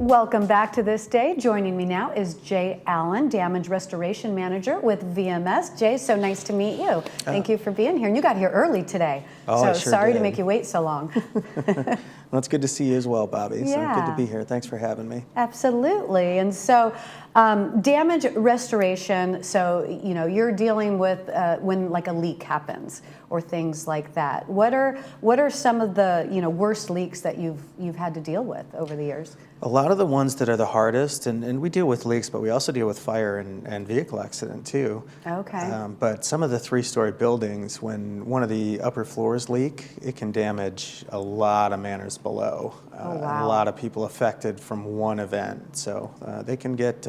Welcome back to This Day. Joining me now is Jay Allen, Damage Restoration Manager with VMS. Jay, so nice to meet you. Thank you for being here. And you got here early today. Oh, so I sure sorry did. to make you wait so long. Well, it's good to see you as well, Bobby. Yeah. So good to be here. Thanks for having me. Absolutely. And so damage restoration, so you're dealing with when like a leak happens or things like that. What are some of the worst leaks that you've had to deal with over the years? A lot of the ones that are the hardest, and we deal with leaks, but we also deal with fire and vehicle accident too. Okay. But some of the three-story buildings, when one of the upper floors leak, it can damage a lot of manors below. Oh, And wow. a lot of people affected from one event. So they can get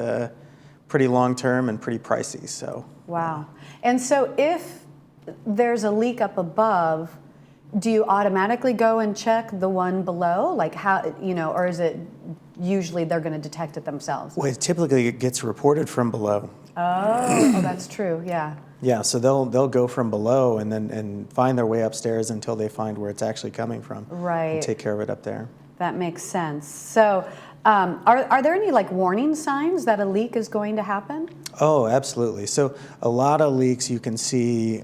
pretty long-term and pretty pricey. So. Wow. And so if there's a leak up above, do you automatically go and check the one below? Like how, or is it usually they're going to detect it themselves? Well, typically it gets reported from below. Oh, that's true. Yeah. Yeah, so they'll go from below and find their way upstairs until they find where it's actually coming from. Right. And take care of it up there. That makes sense. So are there any like warning signs that a leak is going to happen? Oh, absolutely. So a lot of leaks you can see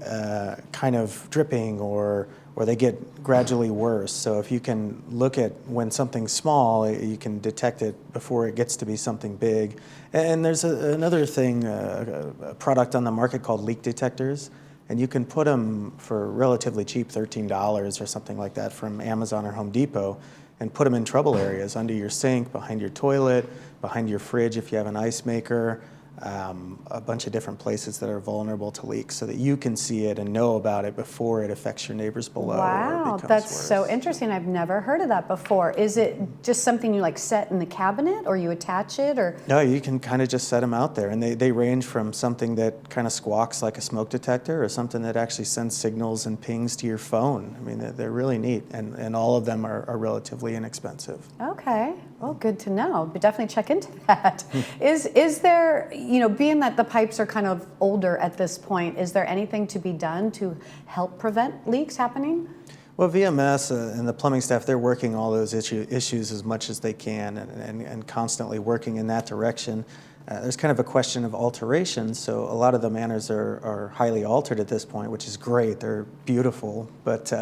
kind of dripping or they get gradually worse. So if you can look at when something's small, you can detect it before it gets to be something big. And there's another thing, a product on the market called leak detectors. And you can put them for relatively cheap, $13 or something like that from Amazon or Home Depot, and put them in trouble areas, under your sink, behind your toilet, behind your fridge if you have an ice maker, a bunch of different places that are vulnerable to leaks so that you can see it and know about it before it affects your neighbors below. Wow, or becomes that's worse. so interesting. I've never heard of that before. Is it just something you like set in the cabinet or you attach it or? No, you can kind of just set them out there, and they range from something that kind of squawks like a smoke detector or something that actually sends signals and pings to your phone. I mean, they're really neat, and all of them are relatively inexpensive. Okay, well, good to know. But definitely check into that. Is there, being that the pipes are kind of older at this point, is there anything to be done to help prevent leaks happening? Well, VMS and the plumbing staff, they're working all those issues as much as they can and constantly working in that direction. There's kind of a question of alteration, so a lot of the manors are highly altered at this point, which is great. They're beautiful, but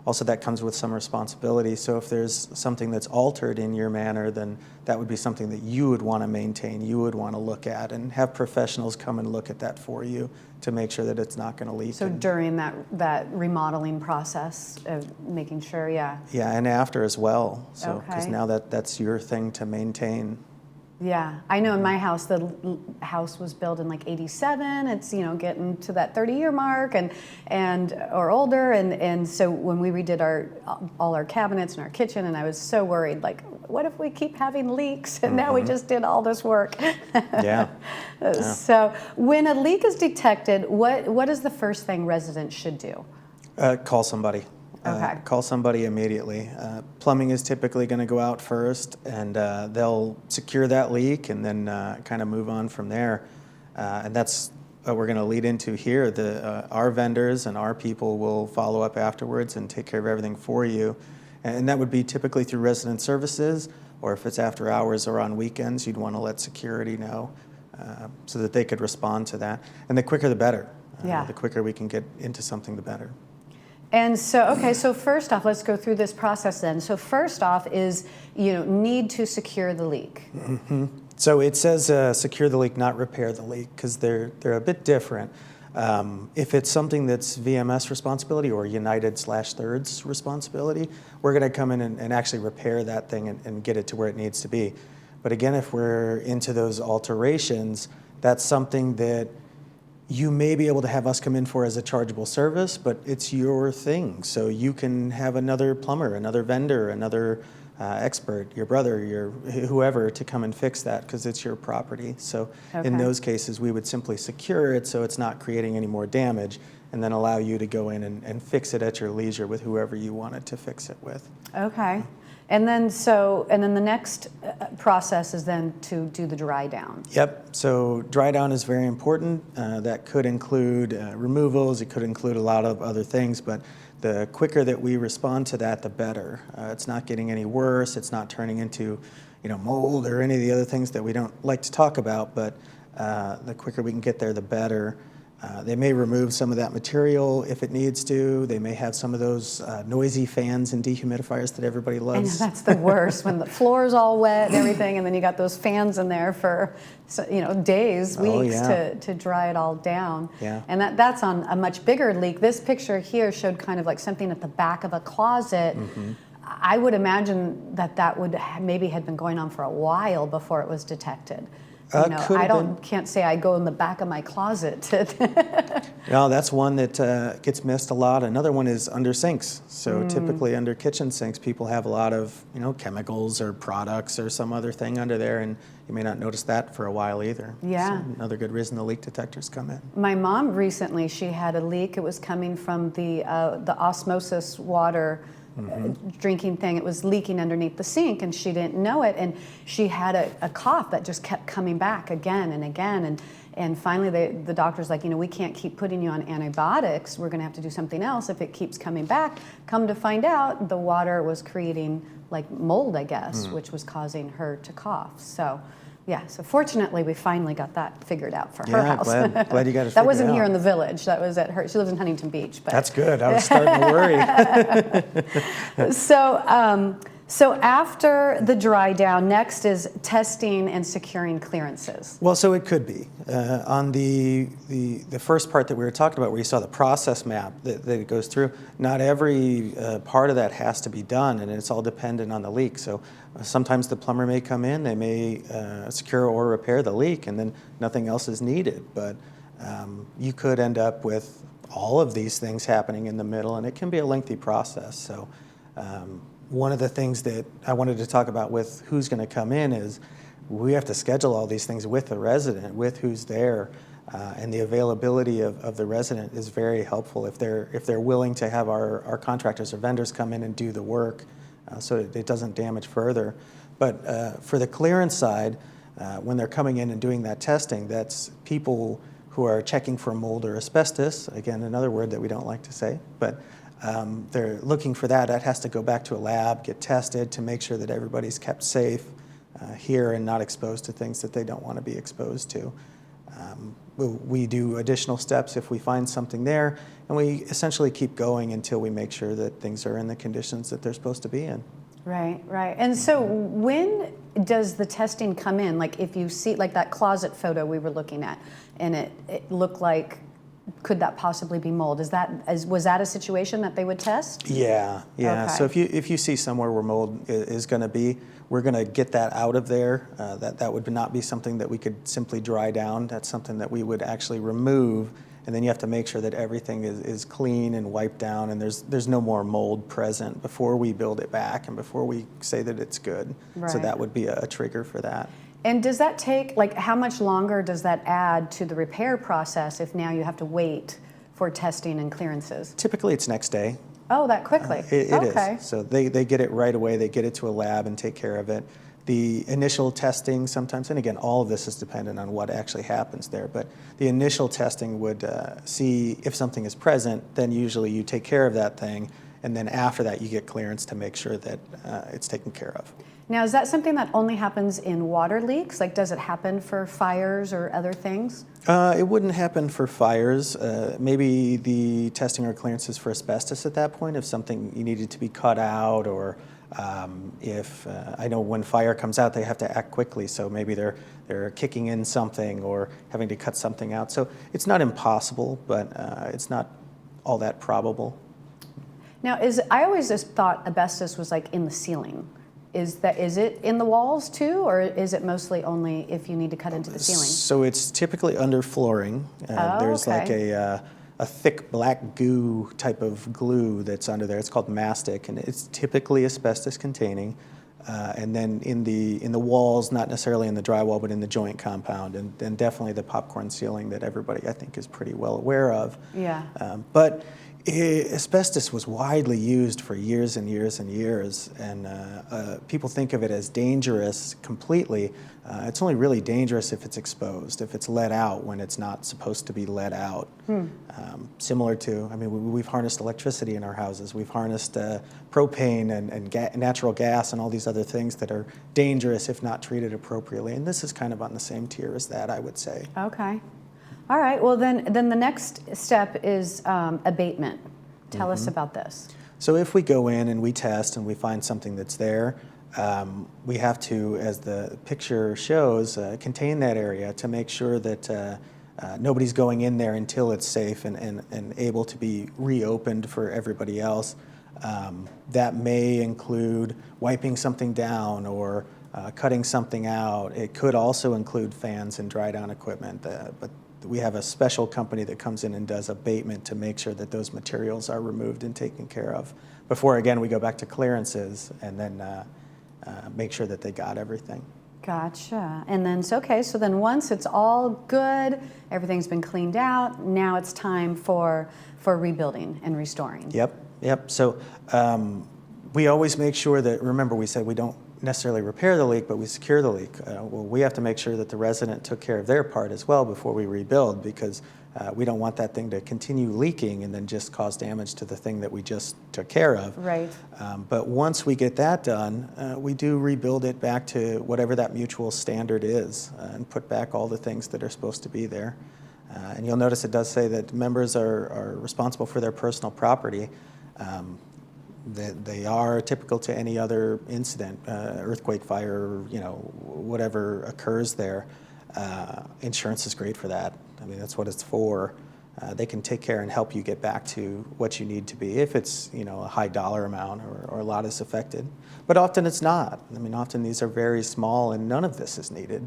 also that comes with some responsibility. So if there's something that's altered in your manor, then that would be something that you would want to maintain, you would want to look at, and have professionals come and look at that for you to make sure that it's not going to leak. So during that remodeling process of making sure, yeah. Yeah, and after as well. So because Okay. now that's your thing to maintain. Yeah, I know in my house, the house was built in like '87. It's getting to that 30-year mark and or older, and so when we redid all our cabinets and our kitchen, and I was so worried, like, what if we keep having leaks? And now we just did all this work. Yeah. So when a leak is detected, what is the first thing residents should do? Call somebody. Okay. Call somebody immediately. Plumbing is typically going to go out first, and they'll secure that leak and then kind of move on from there. And that's what we're going to lead into here. Our vendors and our people will follow up afterwards and take care of everything for you. And that would be typically through resident services, or if it's after hours or on weekends, you'd want to let security know so that they could respond to that. And the quicker the better. Yeah. The quicker we can get into something, the better. And so, okay, so first off, let's go through this process then. So first off is, need to secure the leak. Mm-hmm. So it says secure the leak, not repair the leak, because they're a bit different. If it's something that's VMS responsibility or United/Third's responsibility, we're going to come in and actually repair that thing and get it to where it needs to be. But again, if we're into those alterations, that's something that you may be able to have us come in for as a chargeable service, but it's your thing. So you can have another plumber, another vendor, another expert, your brother, whoever, to come and fix that because it's your property. So in those cases, we would simply secure it so it's not creating any more damage, and then allow you to go in and fix it at your leisure with whoever you wanted to fix it with. Okay. And then the next process is then to do the dry down. Yep, so dry down is very important. That could include removals, it could include a lot of other things, but the quicker that we respond to that, the better. It's not getting any worse. It's not turning into, mold or any of the other things that we don't like to talk about, but the quicker we can get there, the better. They may remove some of that material if it needs to. They may have some of those noisy fans and dehumidifiers that everybody I know loves. that's the worst, when the floor's all wet and everything, and then you got those fans in there for days, weeks to dry it all down. Yeah. And that's on a much bigger leak. This picture here showed kind of like something at the back of a closet. Mm-hmm. I would imagine that would maybe had been going on for a while before it was detected. Can't say I go in the back of my closet. No, that's one that gets missed a lot. Another one is under sinks. So typically under kitchen sinks, people have a lot of chemicals or products or some other thing under there, and you may not notice that for a while either. Yeah. So another good reason the leak detectors come in. My mom recently, she had a leak. It was coming from the osmosis water. Drinking thing. It was leaking underneath the sink, and she didn't know it, and she had a cough that just kept coming back again and again, and finally the doctor's like, we can't keep putting you on antibiotics. We're going to have to do something else if it keeps coming back. Come to find out, the water was creating like mold, I guess, which was causing her to cough. So fortunately we finally got that figured out for her house. Glad you got it figured out. That wasn't here in the village. That was at her. She lives in Huntington Beach. But that's good. I was starting to worry. So after the dry down, next is testing and securing clearances. Well, so it could be. On the first part that we were talking about, where you saw the process map that it goes through, not every part of that has to be done, and it's all dependent on the leak. So sometimes the plumber may come in, they may secure or repair the leak, and then nothing else is needed. But you could end up with all of these things happening in the middle, and it can be a lengthy process. So one of the things that I wanted to talk about with who's going to come in is we have to schedule all these things with the resident, with who's there, and the availability of the resident is very helpful if they're willing to have our contractors or vendors come in and do the work so that it doesn't damage further. But for the clearance side, when they're coming in and doing that testing, that's people who are checking for mold or asbestos, again, another word that we don't like to say, but they're looking for that. That has to go back to a lab, get tested to make sure that everybody's kept safe here and not exposed to things that they don't want to be exposed to. We do additional steps if we find something there, and we essentially keep going until we make sure that things are in the conditions that they're supposed to be in. Right. And so when does the testing come in? Like if you see, like that closet photo we were looking at, and it looked like, could that possibly be mold? Was that a situation that they would test? Yeah. Okay. So if you see somewhere where mold is going to be, we're going to get that out of there. That would not be something that we could simply dry down. That's something that we would actually remove, and then you have to make sure that everything is clean and wiped down, and there's no more mold present before we build it back and before we say that it's good. Right. So that would be a trigger for that. And does that take, like, how much longer does that add to the repair process if now you have to wait for testing and clearances? Typically it's next day. Oh, that quickly? It okay. is. So they get it right away. They get it to a lab and take care of it. The initial testing sometimes, and again, all of this is dependent on what actually happens there, but the initial testing would see if something is present, then usually you take care of that thing, and then after that you get clearance to make sure that it's taken care of. Now, is that something that only happens in water leaks? Like, does it happen for fires or other things? It wouldn't happen for fires. Maybe the testing or clearances for asbestos at that point, if something you needed to be cut out, or if I know when fire comes out, they have to act quickly. So maybe they're kicking in something or having to cut something out. So it's not impossible, but it's not all that probable. Now, I always just thought asbestos was like in the ceiling. Is it in the walls too, or is it mostly only if you need to cut into the ceiling? So it's typically under flooring. There's like a thick black goo type of glue that's under there. It's called mastic, and it's typically asbestos containing. And then in the walls, not necessarily in the drywall, but in the joint compound, and definitely the popcorn ceiling that everybody I think is pretty well aware of. Yeah. But Asbestos was widely used for years and years and years, and people think of it as dangerous completely. It's only really dangerous if it's exposed, if it's let out when it's not supposed to be let out. Similar to, I mean, we've harnessed electricity in our houses. We've harnessed propane and natural gas and all these other things that are dangerous if not treated appropriately. And this is kind of on the same tier as that, I would say. Okay. All right, well then the next step is abatement. Tell us about this. So if we go in and we test and we find something that's there, we have to, as the picture shows, contain that area to make sure that nobody's going in there until it's safe and able to be reopened for everybody else. That may include wiping something down or cutting something out. It could also include fans and dry down equipment, but we have a special company that comes in and does abatement to make sure that those materials are removed and taken care of. Before, again, we go back to clearances and then make sure that they got everything. Gotcha. And then, so then once it's all good, everything's been cleaned out, now it's time for rebuilding and restoring. Yep. So we always make sure that, remember we said we don't necessarily repair the leak, but we secure the leak. Well, we have to make sure that the resident took care of their part as well before we rebuild, because we don't want that thing to continue leaking and then just cause damage to the thing that we just took care of. Right. But once we get that done, we do rebuild it back to whatever that mutual standard is and put back all the things that are supposed to be there. And you'll notice it does say that members are responsible for their personal property. They are typical to any other incident, earthquake, fire, whatever occurs there. Insurance is great for that. I mean, that's what it's for. They can take care and help you get back to what you need to be if it's, a high dollar amount or a lot is affected. But often it's not. I mean, often these are very small and none of this is needed.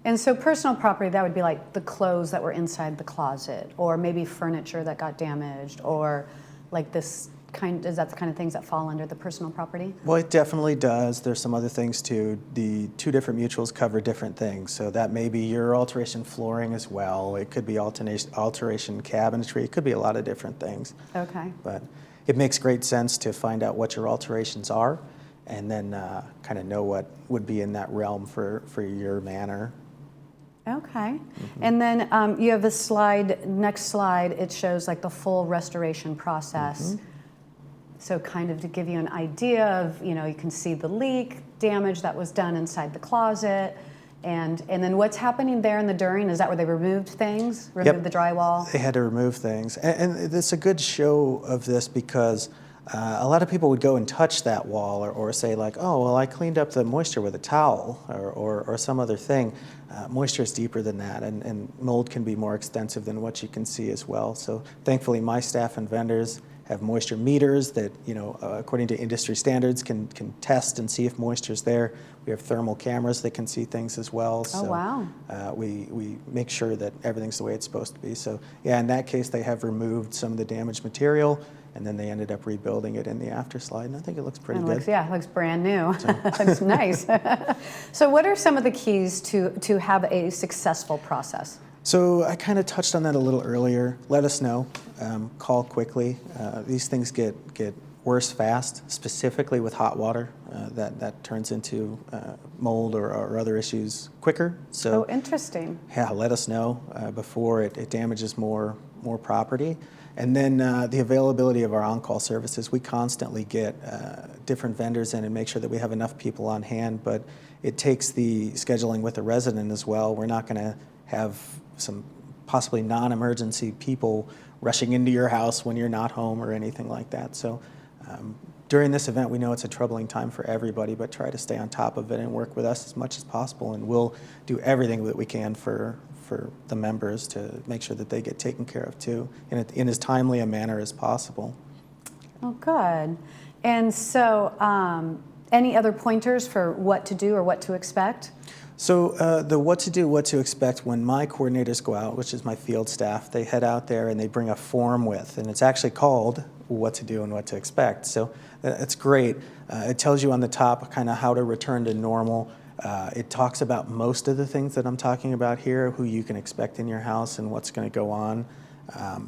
And so personal property, that would be like the clothes that were inside the closet, or maybe furniture that got damaged, or like is that the kind of things that fall under the personal property? Well, it definitely does. There's some other things too. The two different mutuals cover different things. So that may be your alteration flooring as well. It could be alteration cabinetry. It could be a lot of different things. Okay. But it makes great sense to find out what your alterations are and then kind of know what would be in that realm for your manor. Okay. And then you have a slide, next slide, it shows like the full restoration process. So kind of to give you an idea of, you can see the leak, damage that was done inside the closet, and then what's happening there in the during, is that where they removed things, removed the drywall? They had to remove things. And it's a good show of this because a lot of people would go and touch that wall or say like, oh, well, I cleaned up the moisture with a towel or some other thing. Moisture is deeper than that, and mold can be more extensive than what you can see as well. So thankfully, my staff and vendors have moisture meters that, according to industry standards, can test and see if moisture's there. We have thermal cameras that can see things as well. Oh, so, wow. We make sure that everything's the way it's supposed to be. So, yeah, in that case, they have removed some of the damaged material, and then they ended up rebuilding it in the after slide, and I think it looks pretty good. It looks brand new. It looks nice. So what are some of the keys to have a successful process? So I kind of touched on that a little earlier. Let us know. Call quickly. These things get worse fast, specifically with hot water. That turns into mold or other issues quicker. So, interesting. Yeah, let us know before it damages more property. And then the availability of our on-call services. We constantly get different vendors in and make sure that we have enough people on hand, but it takes the scheduling with the resident as well. We're not going to have some possibly non-emergency people rushing into your house when you're not home or anything like that. So during this event, we know it's a troubling time for everybody, but try to stay on top of it and work with us as much as possible, and we'll do everything that we can for the members to make sure that they get taken care of too, in as timely a manner as possible. Oh, good. And so any other pointers for what to do or what to expect? So the what to do, what to expect, when my coordinators go out, which is my field staff, they head out there and they bring a form with, and it's actually called what to do and what to expect. So it's great. It tells you on the top kind of how to return to normal. It talks about most of the things that I'm talking about here, who you can expect in your house and what's going to go on.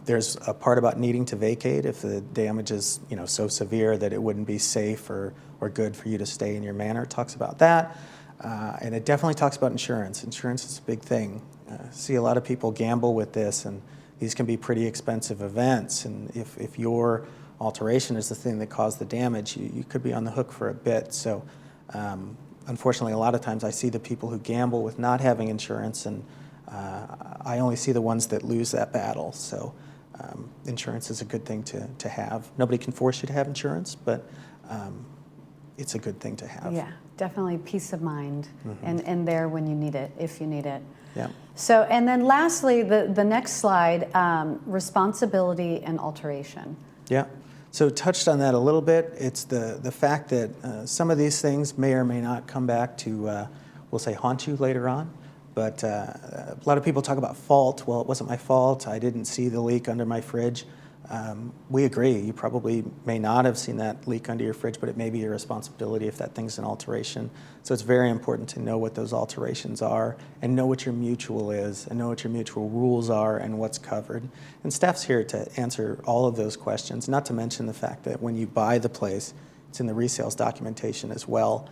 There's a part about needing to vacate if the damage is so severe that it wouldn't be safe or good for you to stay in your manor. It talks about that. And it definitely talks about insurance. Insurance is a big thing. See a lot of people gamble with this, and these can be pretty expensive events. And if your alteration is the thing that caused the damage, you could be on the hook for a bit. So unfortunately, a lot of times I see the people who gamble with not having insurance, and I only see the ones that lose that battle. So insurance is a good thing to have. Nobody can force you to have insurance, but it's a good thing to have. Yeah, definitely peace of mind, and there when you need it, if you need it. Yeah. So, and then lastly, the next slide, responsibility and alteration. Yeah. So touched on that a little bit. It's the fact that some of these things may or may not come back to, we'll say, haunt you later on. But a lot of people talk about fault. Well, it wasn't my fault. I didn't see the leak under my fridge. We agree. You probably may not have seen that leak under your fridge, but it may be your responsibility if that thing's an alteration. So it's very important to know what those alterations are and know what your mutual is and know what your mutual rules are and what's covered. And staff's here to answer all of those questions, not to mention the fact that when you buy the place, it's in the resales documentation as well.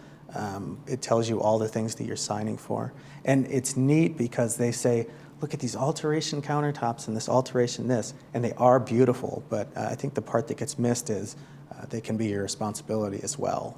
It tells you all the things that you're signing for. And it's neat because they say, look at these alteration countertops and this alteration this, and they are beautiful, but I think the part that gets missed is they can be your responsibility as well.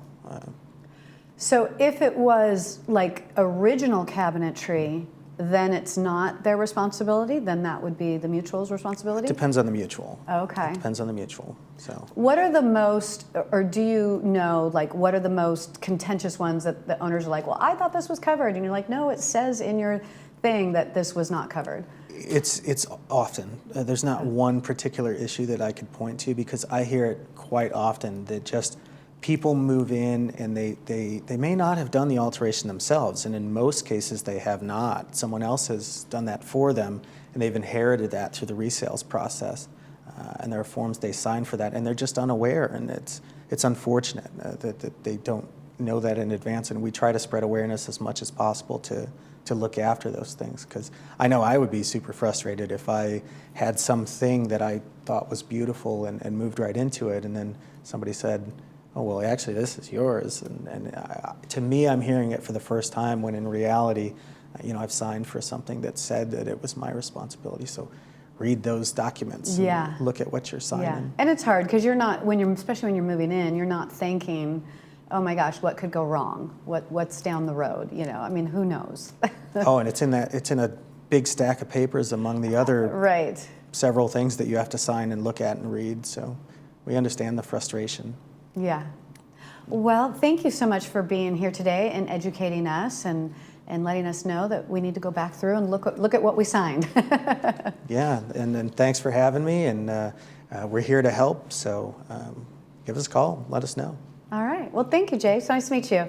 So if it was like original cabinetry, then it's not their responsibility, then that would be the mutual's responsibility? Depends on the mutual. Okay. It depends on the mutual. So what are the most, or do you know, like what are the most contentious ones that the owners are like, well, I thought this was covered, and you're like, no, it says in your thing that this was not covered? It's often. There's not one particular issue that I could point to, because I hear it quite often that just people move in and they may not have done the alteration themselves, and in most cases they have not. Someone else has done that for them, and they've inherited that through the resales process, and there are forms they sign for that, and they're just unaware, and it's unfortunate that they don't know that in advance, and we try to spread awareness as much as possible to look after those things, because I know I would be super frustrated if I had something that I thought was beautiful and moved right into it, and then somebody said, oh, well, actually, this is yours. And to me, I'm hearing it for the first time, when in reality, I've signed for something that said that it was my responsibility. So read those documents. Yeah. And look at what you're signing. Yeah. And it's hard because you're not, especially when you're moving in, you're not thinking, oh my gosh, what could go wrong? What's down the road? I mean, who knows? Oh, and it's in a big stack of papers among the other right. several things that you have to sign and look at and read. So we understand the frustration. Yeah. Well, thank you so much for being here today and educating us and letting us know that we need to go back through and look at what we signed. Yeah, and thanks for having me, and we're here to help, so give us a call, let us know. All right. Well, thank you, Jay. It's nice to meet you.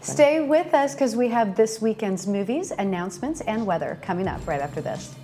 Stay with us because we have this weekend's movies, announcements, and weather coming up right after this.